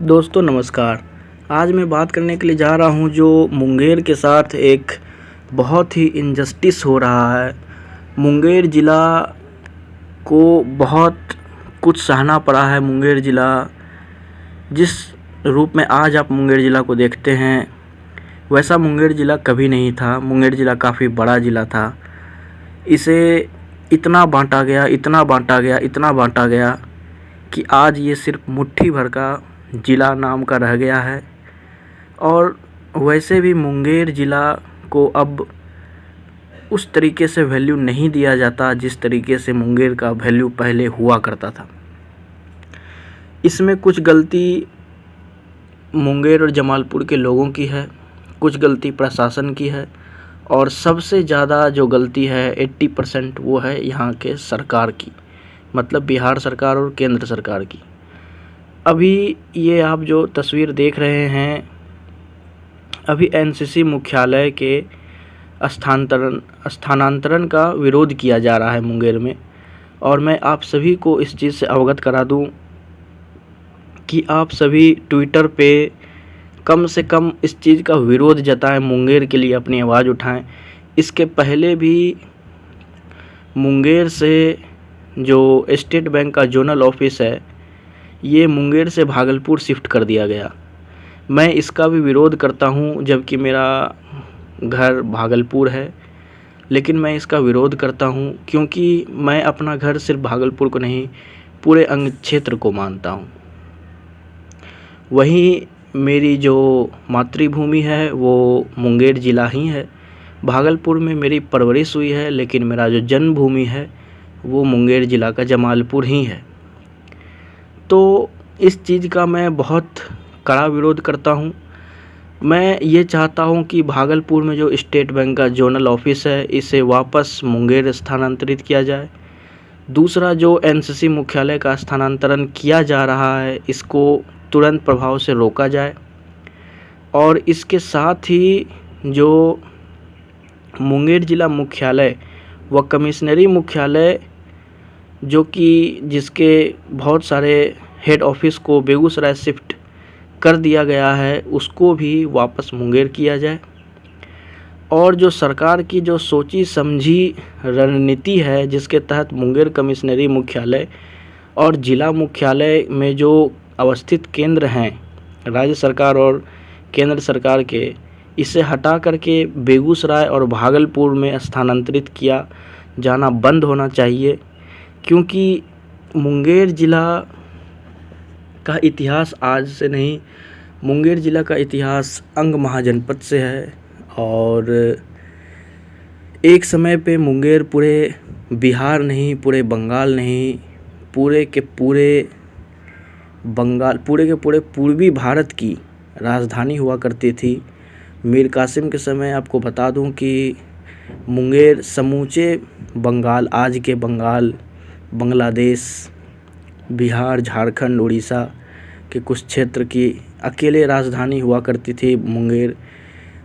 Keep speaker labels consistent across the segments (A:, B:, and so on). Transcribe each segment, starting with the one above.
A: दोस्तों नमस्कार। आज मैं बात करने के लिए जा रहा हूँ जो मुंगेर के साथ एक बहुत ही इनजस्टिस हो रहा है। मुंगेर ज़िला को बहुत कुछ सहना पड़ा है। मुंगेर ज़िला जिस रूप में आज आप मुंगेर ज़िला को देखते हैं वैसा मुंगेर ज़िला कभी नहीं था। मुंगेर ज़िला काफ़ी बड़ा ज़िला था। इसे इतना बांटा गया कि आज ये सिर्फ मुट्ठी भर का ज़िला नाम का रह गया है। और वैसे भी मुंगेर ज़िला को अब उस तरीके से वैल्यू नहीं दिया जाता जिस तरीके से मुंगेर का वैल्यू पहले हुआ करता था। इसमें कुछ गलती मुंगेर और जमालपुर के लोगों की है, कुछ गलती प्रशासन की है और सबसे ज़्यादा जो गलती है 80% वो है यहाँ के सरकार की, मतलब बिहार सरकार और केंद्र सरकार की। अभी ये आप जो तस्वीर देख रहे हैं, अभी एनसीसी मुख्यालय के स्थानांतरण का विरोध किया जा रहा है मुंगेर में। और मैं आप सभी को इस चीज़ से अवगत करा दूं कि आप सभी ट्विटर पे कम से कम इस चीज़ का विरोध जताएं, मुंगेर के लिए अपनी आवाज़ उठाएं। इसके पहले भी मुंगेर से जो स्टेट बैंक का जोनल ऑफिस है ये मुंगेर से भागलपुर शिफ्ट कर दिया गया। मैं इसका भी विरोध करता हूं, जबकि मेरा घर भागलपुर है, लेकिन मैं इसका विरोध करता हूं क्योंकि मैं अपना घर सिर्फ भागलपुर को नहीं पूरे अंग क्षेत्र को मानता हूं। वहीं मेरी जो मातृभूमि है वो मुंगेर ज़िला ही है। भागलपुर में मेरी परवरिश हुई है, लेकिन मेरा जो जन्मभूमि है वो मुंगेर ज़िला का जमालपुर ही है। तो इस चीज़ का मैं बहुत कड़ा विरोध करता हूँ। मैं ये चाहता हूँ कि भागलपुर में जो स्टेट बैंक का जोनल ऑफिस है इसे वापस मुंगेर स्थानांतरित किया जाए। दूसरा, जो एनसीसी मुख्यालय का स्थानांतरण किया जा रहा है इसको तुरंत प्रभाव से रोका जाए। और इसके साथ ही जो मुंगेर ज़िला मुख्यालय व कमिश्नरी मुख्यालय जो कि जिसके बहुत सारे हेड ऑफिस को बेगूसराय शिफ्ट कर दिया गया है उसको भी वापस मुंगेर किया जाए। और जो सरकार की जो सोची समझी रणनीति है जिसके तहत मुंगेर कमिश्नरी मुख्यालय और ज़िला मुख्यालय में जो अवस्थित केंद्र हैं राज्य सरकार और केंद्र सरकार के, इसे हटा करके बेगूसराय और भागलपुर में स्थानांतरित किया जाना बंद होना चाहिए। क्योंकि मुंगेर ज़िला का इतिहास आज से नहीं, मुंगेर ज़िला का इतिहास अंग महाजनपद से है। और एक समय पे मुंगेर पूरे बिहार नहीं, पूरे बंगाल नहीं, पूरे के पूरे पूर्वी भारत की राजधानी हुआ करती थी। मीर कासिम के समय आपको बता दूं कि मुंगेर समूचे बंगाल, आज के बंगाल, बांग्लादेश, बिहार, झारखंड, उड़ीसा के कुछ क्षेत्र की अकेले राजधानी हुआ करती थी मुंगेर।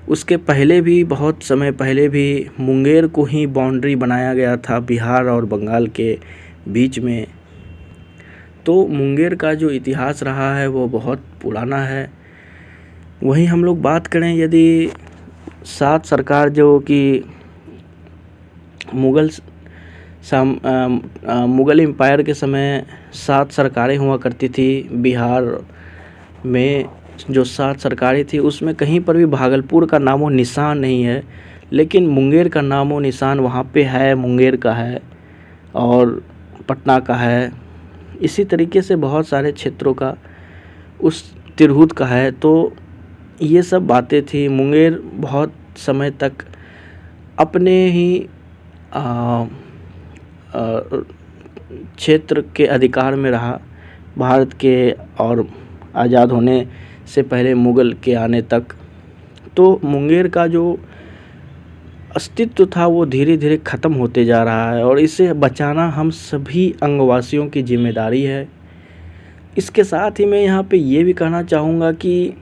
A: उसके पहले भी बहुत समय पहले भी मुंगेर को ही बाउंड्री बनाया गया था बिहार और बंगाल के बीच में। तो मुंगेर का जो इतिहास रहा है वो बहुत पुराना है। वहीं हम लोग बात करें यदि सात सरकार जो कि मुग़ल एम्पायर के समय 7 सरकारें हुआ करती थी बिहार में। जो 7 सरकारें थी उसमें कहीं पर भी भागलपुर का नामो निशान नहीं है, लेकिन मुंगेर का नामो निशान वहाँ पे है। मुंगेर का है और पटना का है, इसी तरीके से बहुत सारे क्षेत्रों का उस तिरहुत का है। तो ये सब बातें थी। मुंगेर बहुत समय तक अपने ही क्षेत्र के अधिकार में रहा, भारत के और आज़ाद होने से पहले मुग़ल के आने तक। तो मुंगेर का जो अस्तित्व था वो धीरे धीरे ख़त्म होते जा रहा है और इसे बचाना हम सभी अंगवासियों की जिम्मेदारी है। इसके साथ ही मैं यहाँ पे ये भी कहना चाहूँगा कि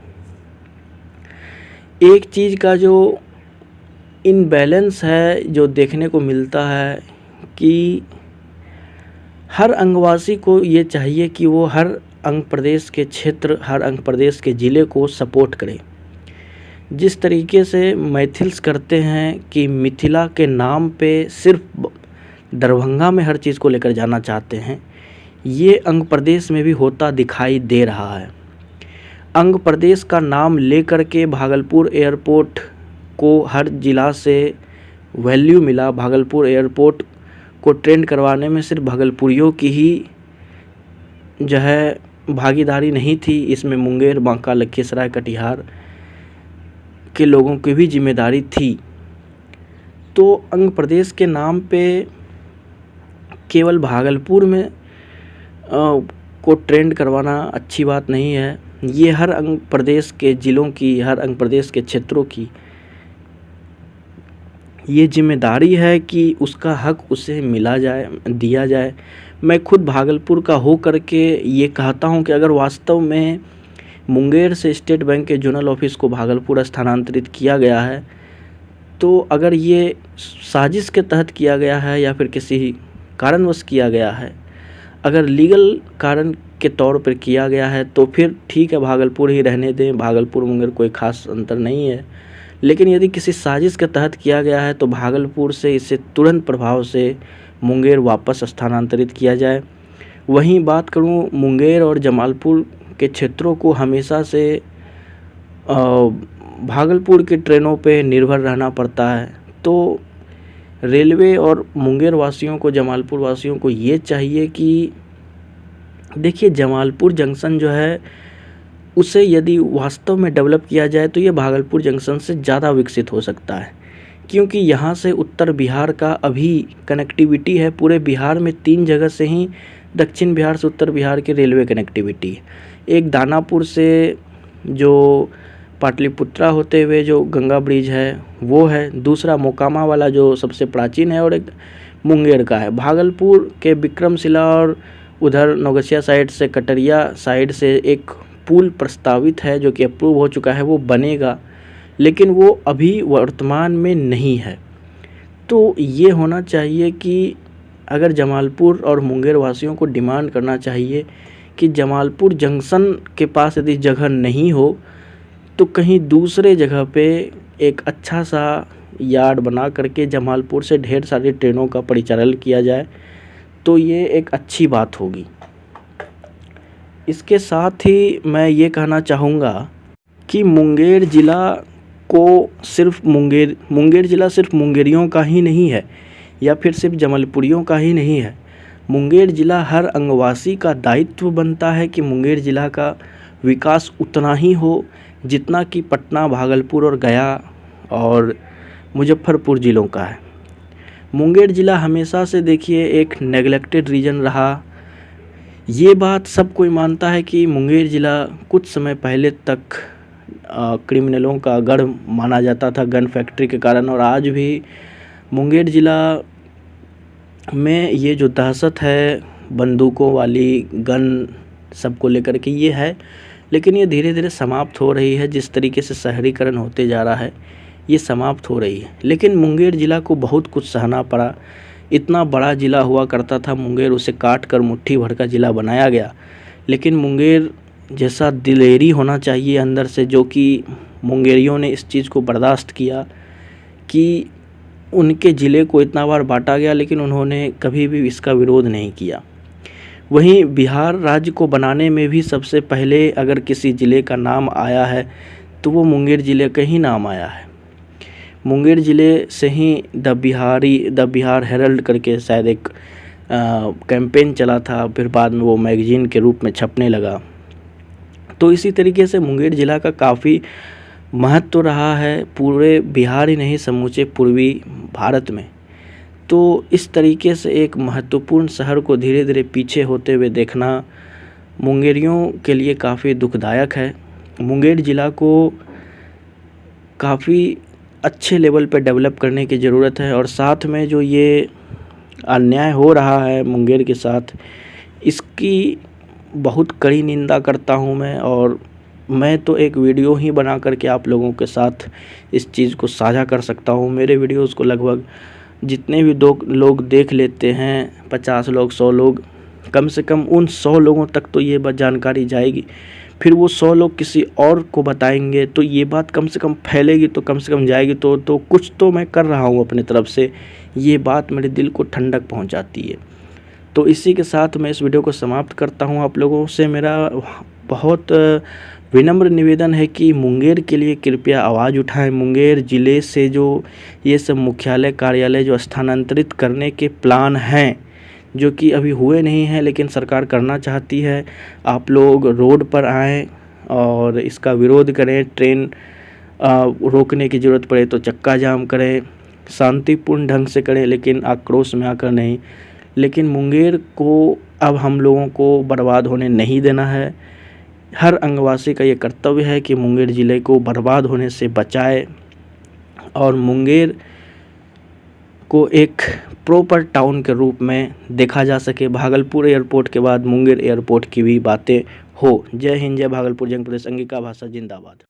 A: एक चीज़ का जो इनबैलेंस है जो देखने को मिलता है कि हर अंगवासी को ये चाहिए कि वो हर अंग प्रदेश के क्षेत्र, हर अंग प्रदेश के ज़िले को सपोर्ट करे। जिस तरीके से मैथिल्स करते हैं कि मिथिला के नाम पे सिर्फ दरभंगा में हर चीज़ को लेकर जाना चाहते हैं, ये अंग प्रदेश में भी होता दिखाई दे रहा है। अंग प्रदेश का नाम लेकर के भागलपुर एयरपोर्ट को हर ज़िला से वैल्यू मिला। भागलपुर एयरपोर्ट को ट्रेंड करवाने में सिर्फ भागलपुरियों की ही जो है भागीदारी नहीं थी, इसमें मुंगेर, बांका, लखीसराय, कटिहार के लोगों की भी जिम्मेदारी थी। तो अंग प्रदेश के नाम पे केवल भागलपुर में को ट्रेंड करवाना अच्छी बात नहीं है। ये हर अंग प्रदेश के ज़िलों की, हर अंग प्रदेश के क्षेत्रों की ये जिम्मेदारी है कि उसका हक उसे मिला जाए, दिया जाए। मैं खुद भागलपुर का हो करके ये कहता हूँ कि अगर वास्तव में मुंगेर से स्टेट बैंक के जोनल ऑफिस को भागलपुर स्थानांतरित किया गया है, तो अगर ये साजिश के तहत किया गया है या फिर किसी कारणवश किया गया है, अगर लीगल कारण के तौर पर किया गया है तो फिर ठीक है, भागलपुर ही रहने दें, भागलपुर मुंगेर कोई ख़ास अंतर नहीं है। लेकिन यदि किसी साजिश के तहत किया गया है तो भागलपुर से इसे तुरंत प्रभाव से मुंगेर वापस स्थानांतरित किया जाए। वहीं बात करूं, मुंगेर और जमालपुर के क्षेत्रों को हमेशा से भागलपुर की ट्रेनों पे निर्भर रहना पड़ता है। तो रेलवे और मुंगेर वासियों को, जमालपुर वासियों को ये चाहिए कि देखिए, जमालपुर जंक्शन जो है उसे यदि वास्तव में डेवलप किया जाए तो ये भागलपुर जंक्शन से ज़्यादा विकसित हो सकता है, क्योंकि यहाँ से उत्तर बिहार का अभी कनेक्टिविटी है। पूरे बिहार में 3 जगह से ही दक्षिण बिहार से उत्तर बिहार की रेलवे कनेक्टिविटी है। एक दानापुर से जो पाटलिपुत्रा होते हुए जो गंगा ब्रिज है वो है, दूसरा मोकामा वाला जो सबसे प्राचीन है, और एक मुंगेर का है। भागलपुर के विक्रमशिला और उधर नौगछिया साइड से, कटरिया साइड से एक पुल प्रस्तावित है जो कि अप्रूव हो चुका है, वो बनेगा, लेकिन वो अभी वर्तमान में नहीं है। तो ये होना चाहिए कि अगर जमालपुर और मुंगेर वासियों को डिमांड करना चाहिए कि जमालपुर जंक्शन के पास यदि जगह नहीं हो तो कहीं दूसरे जगह पे एक अच्छा सा यार्ड बना करके जमालपुर से ढेर सारी ट्रेनों का परिचालन किया जाए, तो ये एक अच्छी बात होगी। इसके साथ ही मैं ये कहना चाहूँगा कि मुंगेर ज़िला सिर्फ मुंगेरियों का ही नहीं है या फिर सिर्फ जमालपुरियों का ही नहीं है। मुंगेर ज़िला हर अंगवासी का दायित्व बनता है कि मुंगेर ज़िला का विकास उतना ही हो जितना कि पटना, भागलपुर और गया और मुजफ्फरपुर ज़िलों का है। मुंगेर ज़िला हमेशा से देखिए एक नेगलेक्टेड रीजन रहा। ये बात सब कोई मानता है कि मुंगेर ज़िला कुछ समय पहले तक क्रिमिनलों का गढ़ माना जाता था गन फैक्ट्री के कारण, और आज भी मुंगेर ज़िला में ये जो दहशत है बंदूकों वाली, गन सबको लेकर के ये है, लेकिन ये धीरे धीरे समाप्त हो रही है। जिस तरीके से शहरीकरण होते जा रहा है ये समाप्त हो रही है। लेकिन मुंगेर ज़िला को बहुत कुछ सहना पड़ा। इतना बड़ा ज़िला हुआ करता था मुंगेर, उसे काट कर मुट्ठी भर का ज़िला बनाया गया। लेकिन मुंगेर जैसा दिलेरी होना चाहिए अंदर से, जो कि मुंगेरियों ने इस चीज़ को बर्दाश्त किया कि उनके ज़िले को इतना बार बांटा गया लेकिन उन्होंने कभी भी इसका विरोध नहीं किया। वहीं बिहार राज्य को बनाने में भी सबसे पहले अगर किसी ज़िले का नाम आया है तो वो मुंगेर ज़िले का ही नाम आया है। मुंगेर ज़िले से ही द बिहार हेरल्ड करके शायद एक कैंपेन चला था, फिर बाद में वो मैगज़ीन के रूप में छपने लगा। तो इसी तरीके से मुंगेर ज़िला का काफ़ी महत्व रहा है पूरे बिहार ही नहीं, समूचे पूर्वी भारत में। तो इस तरीके से एक महत्वपूर्ण शहर को धीरे धीरे पीछे होते हुए देखना मुंगेरियों के लिए काफ़ी दुखदायक है। मुंगेर ज़िला को काफ़ी अच्छे लेवल पर डेवलप करने की ज़रूरत है, और साथ में जो ये अन्याय हो रहा है मुंगेर के साथ, इसकी बहुत कड़ी निंदा करता हूँ मैं। और मैं तो एक वीडियो ही बना करके आप लोगों के साथ इस चीज़ को साझा कर सकता हूँ। मेरे वीडियोज़ को लगभग जितने भी लोग देख लेते हैं, 50 लोग, 100 लोग, कम से कम उन 100 लोगों तक तो ये बात जानकारी जाएगी, फिर वो 100 लोग किसी और को बताएंगे तो ये बात कम से कम फैलेगी, तो कम से कम जाएगी। तो कुछ तो मैं कर रहा हूँ अपनी तरफ से, ये बात मेरे दिल को ठंडक पहुँचाती है। तो इसी के साथ मैं इस वीडियो को समाप्त करता हूँ। आप लोगों से मेरा बहुत विनम्र निवेदन है कि मुंगेर के लिए कृपया आवाज़ उठाएं। मुंगेर ज़िले से जो ये सब मुख्यालय कार्यालय जो स्थानांतरित करने के प्लान हैं, जो कि अभी हुए नहीं हैं लेकिन सरकार करना चाहती है, आप लोग रोड पर आएँ और इसका विरोध करें। ट्रेन रोकने की ज़रूरत पड़े तो चक्का जाम करें, शांतिपूर्ण ढंग से करें, लेकिन आक्रोश में आकर नहीं। लेकिन मुंगेर को अब हम लोगों को बर्बाद होने नहीं देना है। हर अंगवासी का ये कर्तव्य है कि मुंगेर ज़िले को बर्बाद होने से बचाए और मुंगेर को एक प्रॉपर टाउन के रूप में देखा जा सके। भागलपुर एयरपोर्ट के बाद मुंगेर एयरपोर्ट की भी बातें हो। जय हिंद, जय भागलपुर, जंग प्रदेश, अंगिका भाषा जिंदाबाद।